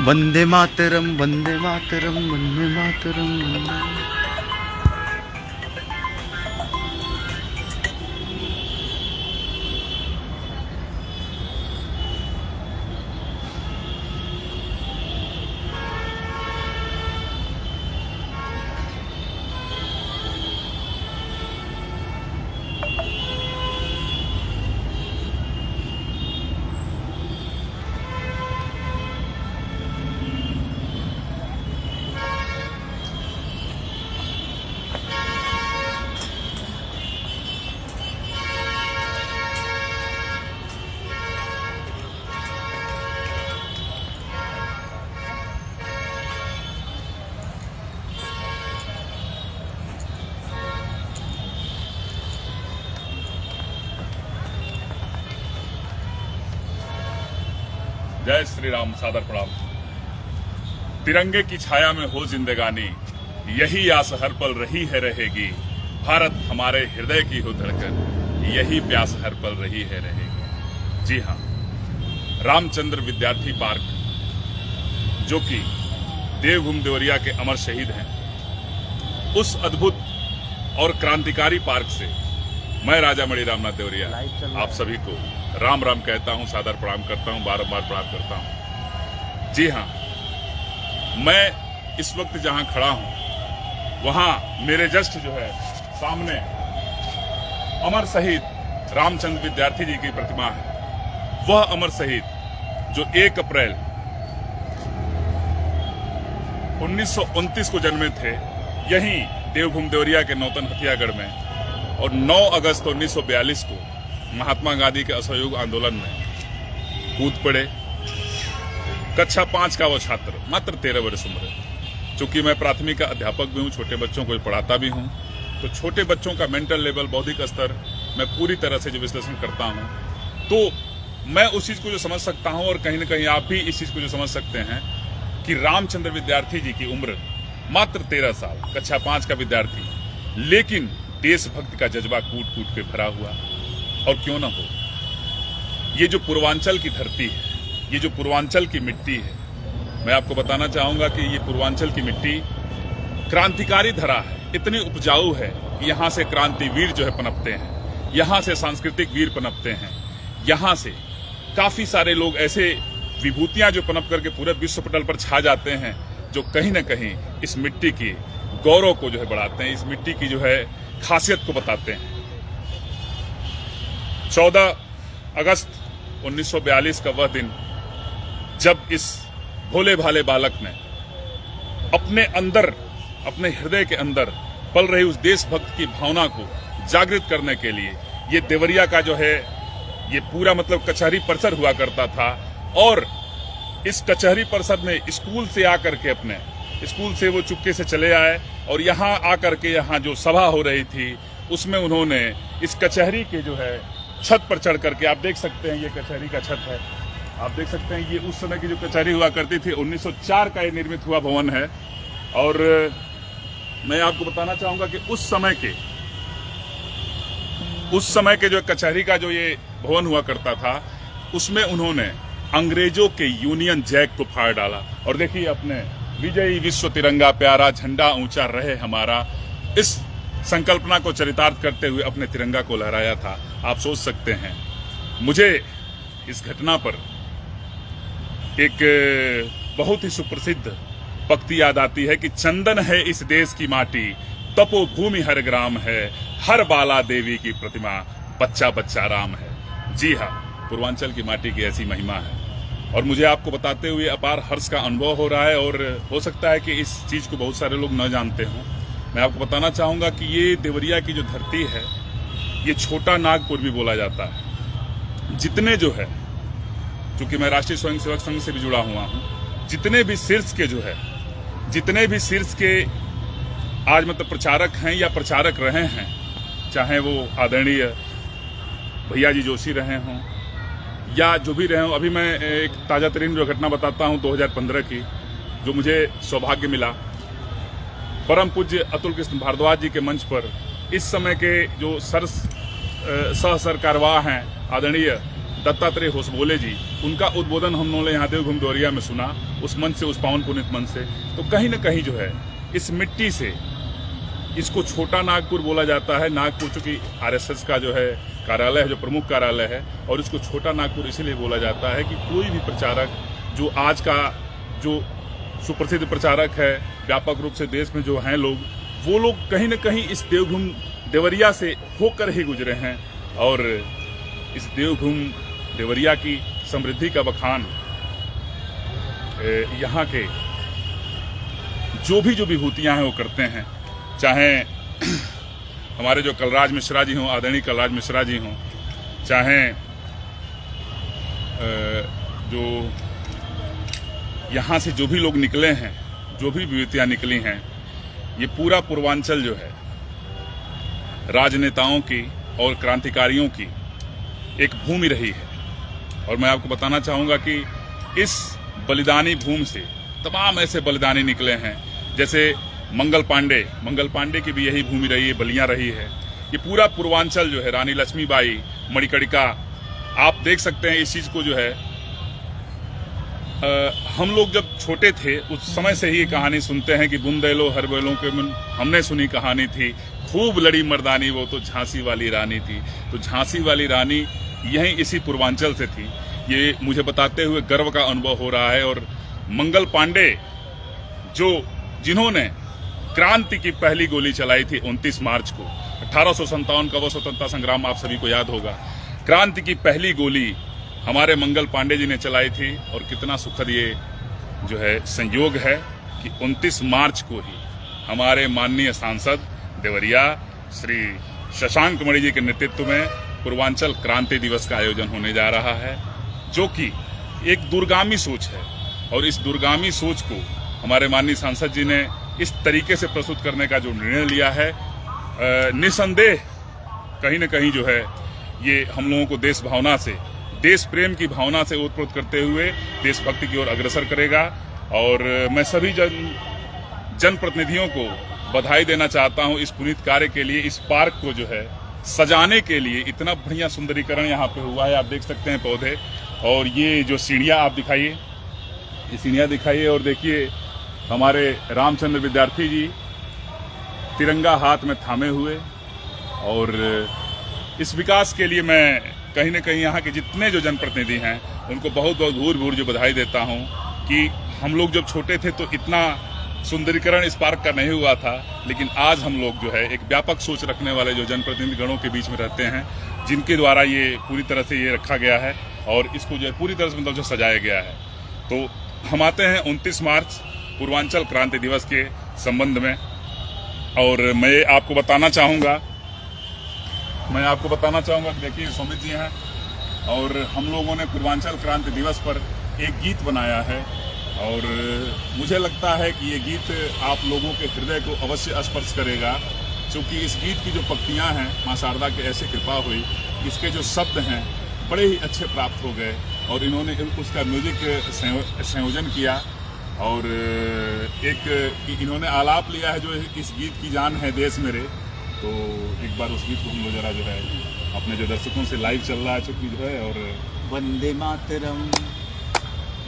वंदे मातरम वंदे मातरम वंदे मातरम वंदे। जय श्री राम। सादर प्रणाम। तिरंगे की छाया में हो जिंदगानी, यही आस हर पल रही है रहेगी। भारत हमारे हृदय की हो धड़कन, यही प्यास हर पल रही है रहेगी। जी हाँ, रामचंद्र विद्यार्थी पार्क, जो कि देवभूमि देवरिया के अमर शहीद हैं, उस अद्भुत और क्रांतिकारी पार्क से मैं राजा मणि रामनाथ देवरिया आप सभी को राम राम कहता हूं, सादर प्रणाम करता हूं, बारंबार प्रणाम करता हूं। जी हां, मैं इस वक्त जहां खड़ा हूं, वहां मेरे जस्ट जो है सामने अमर शहीद रामचंद्र विद्यार्थी जी की प्रतिमा है। वह अमर शहीद जो 1 अप्रैल 1929 को जन्मे थे, यहीं देवभूमि देवरिया के नौतन हथियागढ़ में, और 9 अगस्त 1942 को महात्मा गांधी के असहयोग आंदोलन में कूद पड़े। कक्षा 5 का वो छात्र, मात्र 13 वर्ष उम्र है। चूंकि मैं प्राथमिक का अध्यापक भी हूं, छोटे बच्चों को पढ़ाता भी हूं, तो छोटे बच्चों का मेंटल लेवल, बौद्धिक स्तर मैं पूरी तरह से जो विश्लेषण करता हूं, तो मैं उस चीज को जो समझ सकता हूं, और कहीं ना कहीं आप भी इस चीज को जो समझ सकते हैं कि रामचंद्र विद्यार्थी जी की उम्र मात्र 13 साल, कक्षा 5 का विद्यार्थी, लेकिन देशभक्ति का जज्बा कूट कूट के भरा हुआ। और क्यों ना हो, ये जो पूर्वांचल की धरती है, ये जो पूर्वांचल की मिट्टी है, मैं आपको बताना चाहूंगा कि ये पूर्वांचल की मिट्टी क्रांतिकारी धरा है, इतनी उपजाऊ है कि यहां से क्रांतिवीर जो है पनपते हैं, यहां से सांस्कृतिक वीर पनपते हैं, यहां से काफी सारे लोग ऐसे विभूतियां जो पनप करके पूरे विश्व पटल पर छा जाते हैं, जो कहीं ना कहीं इस मिट्टी की गौरव को जो है बढ़ाते हैं, इस मिट्टी की जो है खासियत को बताते हैं। 14 अगस्त 1942 का वह दिन, जब इस भोले भाले बालक ने अपने अंदर, अपने हृदय के अंदर पल रही उस देशभक्त की भावना को जागृत करने के लिए, ये देवरिया का जो है ये पूरा मतलब कचहरी परिसर हुआ करता था, और इस कचहरी परिसर में स्कूल से आकर के, अपने स्कूल से वो चुपके से चले आए, और यहाँ आकर के यहाँ जो सभा हो रही थी, उसमें उन्होंने इस कचहरी के जो है छत पर चढ़ करके, आप देख सकते हैं ये कचहरी का छत है, आप देख सकते हैं ये उस समय की जो कचहरी हुआ करती थी, 1904 का ये निर्मित हुआ भवन है। और मैं आपको बताना चाहूंगा कि उस समय के जो कचहरी का जो ये भवन हुआ करता था, उसमें उन्होंने अंग्रेजों के यूनियन जैक को फाड़ डाला। और देखिए, अपने विजयी विश्व तिरंगा प्यारा, झंडा ऊंचा रहे हमारा, इस संकल्पना को चरितार्थ करते हुए अपने तिरंगा को लहराया था। आप सोच सकते हैं, मुझे इस घटना पर एक बहुत ही सुप्रसिद्ध पंक्ति याद आती है कि चंदन है इस देश की माटी, तपोभूमि हर ग्राम है, हर बाला देवी की प्रतिमा, बच्चा बच्चा राम है। जी हाँ, पूर्वांचल की माटी की ऐसी महिमा है, और मुझे आपको बताते हुए अपार हर्ष का अनुभव हो रहा है, और हो सकता है कि इस चीज को बहुत सारे लोग न जानते हों। मैं आपको बताना चाहूंगा कि ये देवरिया की जो धरती है, ये छोटा नागपुर भी बोला जाता है। जितने जो है, क्योंकि मैं राष्ट्रीय स्वयंसेवक संघ से भी जुड़ा हुआ हूं, जितने भी शीर्ष के जो है, जितने भी शीर्ष के आज मतलब प्रचारक हैं या प्रचारक रहे हैं, चाहे वो आदरणीय भैया जी जोशी रहे हों या जो भी रहे हों। अभी मैं एक ताजा तरीन जो घटना बताता हूं 2015 की, जो मुझे सौभाग्य मिला। परम पूज्य अतुल कृष्ण भारद्वाज जी के मंच पर इस समय के जो सह सरकारवाह हैं आदरणीय दत्तात्रेय होसबोले जी, उनका उद्बोधन हम लोगों ने यहाँ देवभूमि देवरिया में सुना, उस मंच से, उस पावन पुनित मंच से। तो कहीं न कहीं जो है इस मिट्टी से, इसको छोटा नागपुर बोला जाता है। नागपुर चूंकि आरएसएस का जो है कार्यालय है, जो प्रमुख कार्यालय है, और इसको छोटा नागपुर इसलिए बोला जाता है कि कोई भी प्रचारक जो आज का जो सुप्रसिद्ध प्रचारक है व्यापक रूप से देश में जो हैं लोग, वो लोग कहीं न कहीं इस देवभूमि देवरिया से होकर ही गुजरे हैं। और इस देवभूमि देवरिया की समृद्धि का बखान यहाँ के जो विभूतियाँ हैं वो करते हैं। चाहे हमारे जो कलराज मिश्रा जी हों, आदरणीय कलराज मिश्रा जी हों, चाहे जो यहाँ से जो भी लोग निकले हैं, जो भी विभूतियाँ निकली हैं, ये पूरा पूर्वांचल जो है राजनेताओं की और क्रांतिकारियों की एक भूमि रही है। और मैं आपको बताना चाहूँगा कि इस बलिदानी भूमि से तमाम ऐसे बलिदानी निकले हैं, जैसे मंगल पांडे की भी यही भूमि रही है, बलियां रही है। ये पूरा पूर्वांचल जो है, रानी लक्ष्मीबाई, मणिकर्णिका, आप देख सकते हैं इस चीज को जो है। हम लोग जब छोटे थे उस समय से ही ये कहानी सुनते हैं कि बुंदेलो हर बैलों के मन, हमने सुनी कहानी थी, खूब लड़ी मर्दानी, वो तो झांसी वाली रानी थी। तो झांसी वाली रानी यहीं इसी पूर्वांचल से थी। ये मुझे बताते हुए गर्व का अनुभव हो रहा है। और मंगल पांडे जिन्होंने क्रांति की पहली गोली चलाई थी 29 मार्च को 1857 का वो स्वतंत्रता संग्राम आप सभी को याद होगा। क्रांति की पहली गोली हमारे मंगल पांडे जी ने चलाई थी। और कितना सुखद ये जो है संयोग है कि 29 मार्च को ही हमारे माननीय सांसद देवरिया श्री शशांक मणि जी के नेतृत्व में पूर्वांचल क्रांति दिवस का आयोजन होने जा रहा है, जो कि एक दूरगामी सोच है। और इस दूरगामी सोच को हमारे माननीय सांसद जी ने इस तरीके से प्रस्तुत करने का जो निर्णय लिया है, निसंदेह कहीं न कहीं जो है ये हम लोगों को देश भावना से, देश प्रेम की भावना से ओतप्रोत करते हुए देशभक्ति की ओर अग्रसर करेगा। और मैं सभी जनप्रतिनिधियों को बधाई देना चाहता हूं इस पुनीत कार्य के लिए। इस पार्क को जो है सजाने के लिए इतना बढ़िया सुंदरीकरण यहाँ पे हुआ है, आप देख सकते हैं पौधे। और ये जो सीढ़ियाँ आप दिखाइए, ये सीढ़ियाँ दिखाइए, और देखिए हमारे रामचंद्र विद्यार्थी जी तिरंगा हाथ में थामे हुए। और इस विकास के लिए मैं कहीं न कहीं यहाँ के जितने जो जनप्रतिनिधि हैं उनको बहुत बहुत भूर जो बधाई देता हूँ कि हम लोग जब छोटे थे तो इतना सुंदरीकरण इस पार्क का नहीं हुआ था, लेकिन आज हम लोग जो है एक व्यापक सोच रखने वाले जो जनप्रतिनिधि गणों के बीच में रहते हैं, जिनके द्वारा ये पूरी तरह से ये रखा गया है और इसको जो है पूरी तरह से मतलब जो सजाया गया है। तो हम आते हैं 29 मार्च पूर्वांचल क्रांति दिवस के संबंध में। और मैं आपको बताना चाहूँगा कि देखिए सुमित जी हैं और हम लोगों ने पूर्वांचल क्रांति दिवस पर एक गीत बनाया है। और मुझे लगता है कि ये गीत आप लोगों के हृदय को अवश्य स्पर्श करेगा, क्योंकि इस गीत की जो पंक्तियाँ हैं, माँ शारदा की ऐसे कृपा हुई, इसके जो शब्द हैं बड़े ही अच्छे प्राप्त हो गए। और इन्होंने उसका म्यूजिक संयोजन किया और एक इन्होंने आलाप लिया है जो इस गीत की जान है देश मेरे। तो एक बार उस गीत को हम लोग जरा जो है अपने जो दर्शकों से लाइव चल रहा है चूँकि जो है। और वंदे मातरम,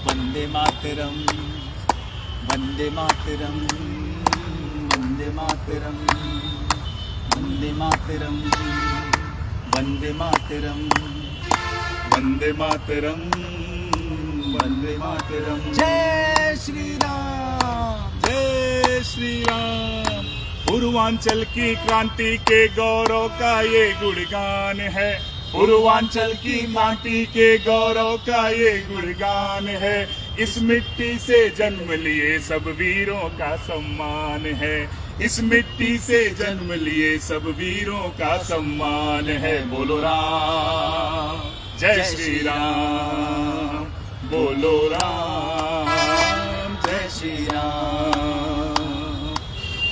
वंदे मातरम, वंदे मातरम, वंदे मातरम, वंदे मातरम, वंदे मातरम, वंदे मातरम, वंदे मातरम। जय श्री राम, जय श्री राम। पूर्वांचल की क्रांति के गौरव का ये गुणगान है, पूर्वांचल की माटी के गौरव का ये गुणगान है। इस मिट्टी से जन्म लिए सब वीरों का सम्मान है, इस मिट्टी से जन्म लिए सब वीरों का सम्मान है। बोलो राम, जय श्री राम, बोलो राम, जय श्री राम।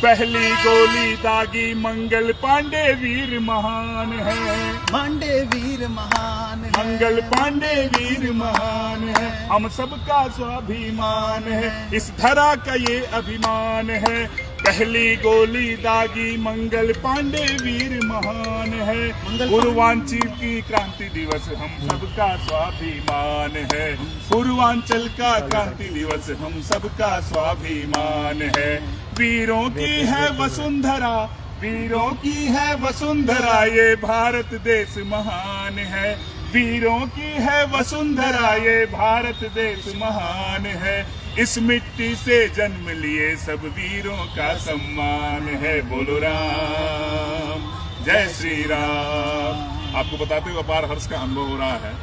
पहली गोली दागी मंगल पांडे वीर महान है, पांडे वीर महान है, मंगल पांडे वीर महान है। हम सबका स्वाभिमान है, इस धरा का ये अभिमान है। पहली गोली दागी मंगल पांडे वीर महान है, पूर्वांचल की क्रांति दिवस हम सबका स्वाभिमान है, पूर्वांचल का क्रांति दिवस हम सबका स्वाभिमान है। वीरों की है वसुंधरा, वीरों की है वसुंधरा, ये भारत देश महान है, वीरों की है वसुंधरा, ये भारत देश महान है। इस मिट्टी से जन्म लिए सब वीरों का सम्मान है। बोलो राम, जय श्री राम। आपको बताते हुए अपार हर्ष का अनुभव हो रहा है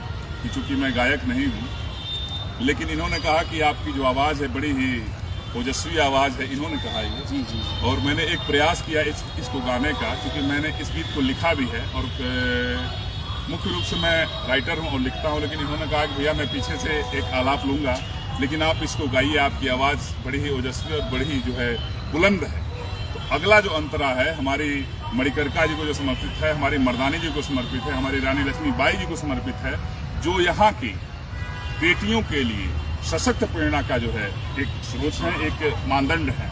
कि चूंकि मैं गायक नहीं हूँ, लेकिन इन्होंने कहा कि आपकी जो आवाज़ है बड़ी ही ओजस्वी आवाज़ है, इन्होंने कहा ये। जी जी। और मैंने एक प्रयास किया इसको गाने का, क्योंकि मैंने इस गीत को लिखा भी है और मुख्य रूप से मैं राइटर हूँ और लिखता हूँ, लेकिन इन्होंने कहा कि भैया मैं पीछे से एक आलाप लूँगा, लेकिन आप इसको गाइए, आपकी आवाज़ बड़ी ही ओजस्वी और बड़ी ही जो है बुलंद है। तो अगला जो अंतरा है हमारी मणिकर्णिका जी को जो समर्पित है, हमारी मर्दानी जी को समर्पित है, हमारी रानी लक्ष्मीबाई जी को समर्पित है, जो यहाँ की बेटियों के लिए सशक्त प्रेरणा का जो है एक स्रोत है, एक मानदंड है।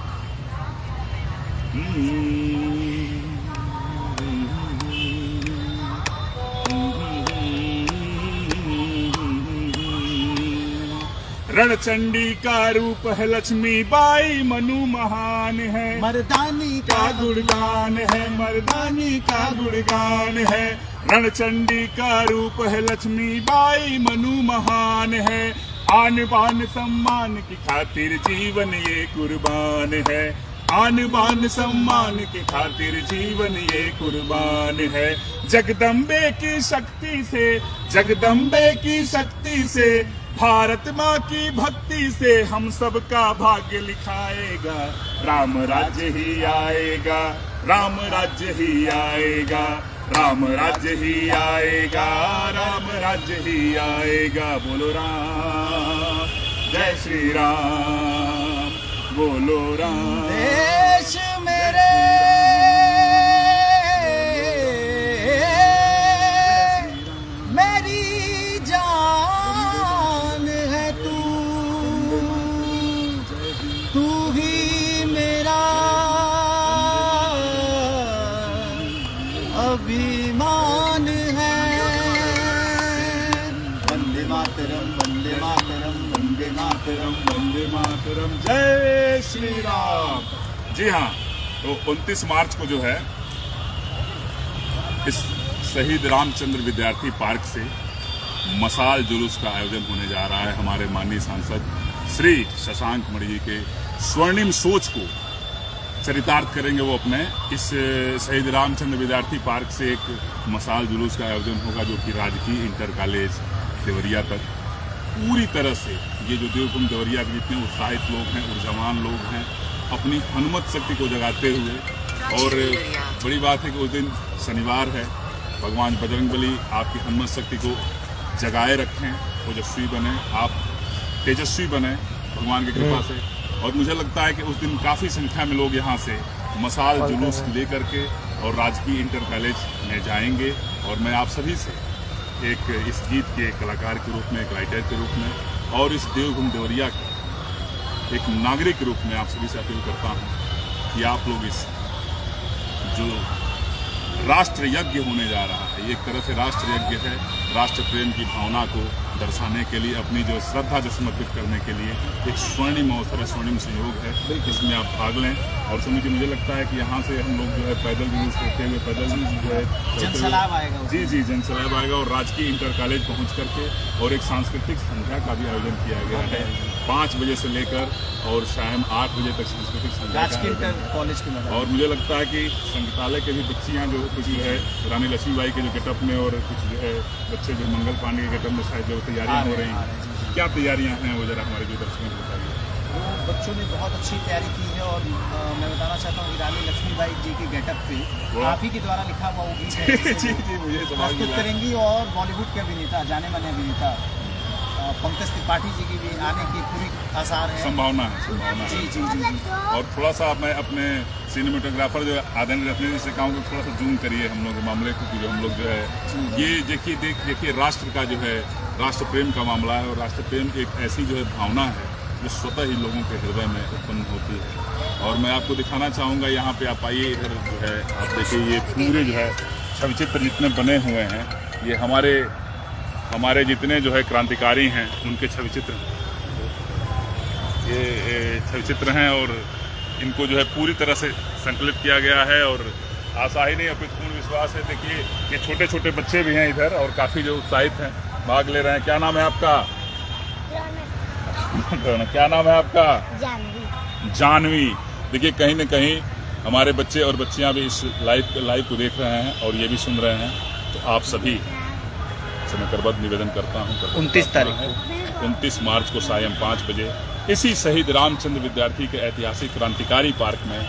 रणचंडी का रूप है लक्ष्मीबाई, मनु महान है, मर्दानी का गुणगान है, मर्दानी का गुणगान है। रणचंडी का रूप है लक्ष्मीबाई, मनु महान है, आन बान सम्मान की खातिर जीवन ये कुर्बान है, आन बान सम्मान की खातिर जीवन ये कुर्बान है। जगदम्बे की शक्ति से, जगदम्बे की शक्ति से, भारत माँ की भक्ति से हम सबका भाग्य लिखाएगा, राम राज्य ही आएगा, राम राज्य ही आएगा, राम राज्य ही आएगा, राम राज्य ही आएगा। बोलो राम, जय श्री राम, बोलो राम। देश मेरे मेरी जान है, तू ही मेरा अभिमान है। वंदे मातरम, वंदे मातरम, वंदे मातरम, वंदे मातरम, जय श्री राम। जी हाँ, तो 29 मार्च को जो है इस शहीद रामचंद्र विद्यार्थी पार्क से मसाल जुलूस का आयोजन होने जा रहा है। हमारे माननीय सांसद श्री शशांक मणि जी के स्वर्णिम सोच को चरितार्थ करेंगे वो अपने इस शहीद रामचंद्र विद्यार्थी पार्क से एक मसाल जुलूस का आयोजन होगा, जो कि राजकीय इंटर कॉलेज देवरिया तक पूरी तरह से ये जो देवकुंड देवरिया के जितने उत्साहित लोग हैं, ऊर्जावान लोग हैं, अपनी हनुमत शक्ति को जगाते हुए, और बड़ी बात है कि उस दिन शनिवार है, भगवान बजरंगबली आपकी हनुमत शक्ति को जगाए रखें, ओजस्वी बने, आप तेजस्वी बने भगवान की कृपा से। और मुझे लगता है कि उस दिन काफ़ी संख्या में लोग यहाँ से मसाल जुलूस लेकर के और राजकीय इंटर कॉलेज में जाएंगे। और मैं आप सभी से एक इस गीत के कलाकार के रूप में, एक राइटर के रूप में और इस देवभूमि देवरिया के एक नागरिक के रूप में आप सभी से अपील करता हूँ कि आप लोग इस जो राष्ट्र यज्ञ होने जा रहा है, ये एक तरह से राष्ट्र यज्ञ है, राष्ट्र प्रेम की भावना को दर्शाने के लिए, अपनी जो श्रद्धा जो समर्पित करने के लिए एक स्वर्णिम अवसर है, स्वर्णिम संयोग है, इसमें आप भाग लें। और समझ के मुझे लगता है कि यहाँ से हम लोग जो है पैदल जुलूस करते हुए, पैदल जो है जनसैलाब आएगा। जी, जनसैलाब आएगा और राजकीय इंटर कॉलेज पहुँच करके और एक सांस्कृतिक संध्या का भी आयोजन किया गया है 5 बजे से लेकर और शाम 8 बजे तक सांस्कृतिक संध्या राजकीय इंटर कॉलेज के मैदान। और मुझे लगता है कि संगीतालय के भी बच्चियाँ जो कुछ जो है रानी लक्ष्मीबाई के जो गेटअप में और कुछ जो है बच्चे जो मंगल पांडे के गेटअप में शायद जो तैयारियां हो रही हैं, क्या तैयारियां हैं वो जरा हमारे जो दर्शकों को बताइए। बच्चों ने बहुत अच्छी तैयारी की है और मैं बताना चाहता हूँ कि रानी लक्ष्मीबाई जी के गेटअप पे आप ही के द्वारा लिखा हुआ वो गीत है जी, मुझे प्रस्तुत करेंगी। और बॉलीवुड के अभिनेता, जाने माने अभिनेता पंकज त्रिपाठी जी की भी आने की पूरी आसार है, संभावना है। जी। और थोड़ा सा मैं अपने सिनेमेटोग्राफर जो आदरणीय रत्नेश जी से कहूँ कि थोड़ा सा जूम करिए हम लोग के मामले को, क्योंकि हम लोग जो है ये देखिए राष्ट्र का जो है राष्ट्र प्रेम का मामला है, और राष्ट्र प्रेम एक ऐसी जो है भावना है जो स्वतः ही लोगों के हृदय में उत्पन्न होती है। और मैं आपको दिखाना चाहूँगा, यहाँ पे आप आइए, इधर जो है आप देखिए, ये पूरे जो है छवि चित्र जितने बने हुए हैं, ये हमारे जितने जो है क्रांतिकारी हैं उनके छवि चित्र, ये छवि चित्र हैं और इनको जो है पूरी तरह से संकलित किया गया है। और आशा ही नहीं, अपितु पूर्ण विश्वास है। देखिए ये छोटे छोटे बच्चे भी हैं इधर और काफ़ी जो उत्साहित हैं, भाग ले रहे हैं। क्या नाम है आपका? क्या नाम है आपका? जानवी। देखिए कहीं न कहीं हमारे बच्चे और बच्चियां भी इस लाइव को देख रहे हैं और ये भी सुन रहे हैं। तो आप सभी से मैं करबद्ध निवेदन करता हूँ, 29 तारीख 29 मार्च को सायं 5 बजे इसी शहीद रामचंद्र विद्यार्थी के ऐतिहासिक क्रांतिकारी पार्क में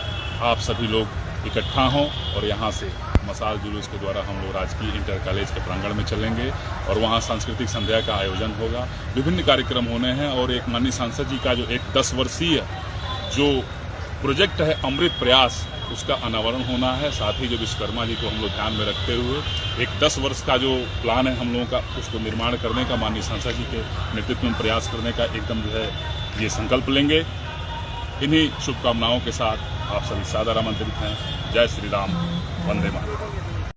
आप सभी लोग इकट्ठा हों और यहाँ से मसाल जुलूस के द्वारा हम लोग राजकीय इंटर कॉलेज के प्रांगण में चलेंगे और वहाँ सांस्कृतिक संध्या का आयोजन होगा। विभिन्न कार्यक्रम होने हैं और एक माननीय सांसद जी का जो एक 10 वर्षीय जो प्रोजेक्ट है अमृत प्रयास, उसका अनावरण होना है। साथ ही जो विश्वकर्मा जी को हम लोग ध्यान में रखते हुए एक 10 वर्ष का जो प्लान है हम लोगों का, उसको निर्माण करने का माननीय सांसद जी के नेतृत्व में प्रयास करने का एकदम जो है ये संकल्प लेंगे। इन्हीं शुभकामनाओं के साथ आप सभी सादर आमंत्रित हैं। जय श्री राम, वंदे मातरम।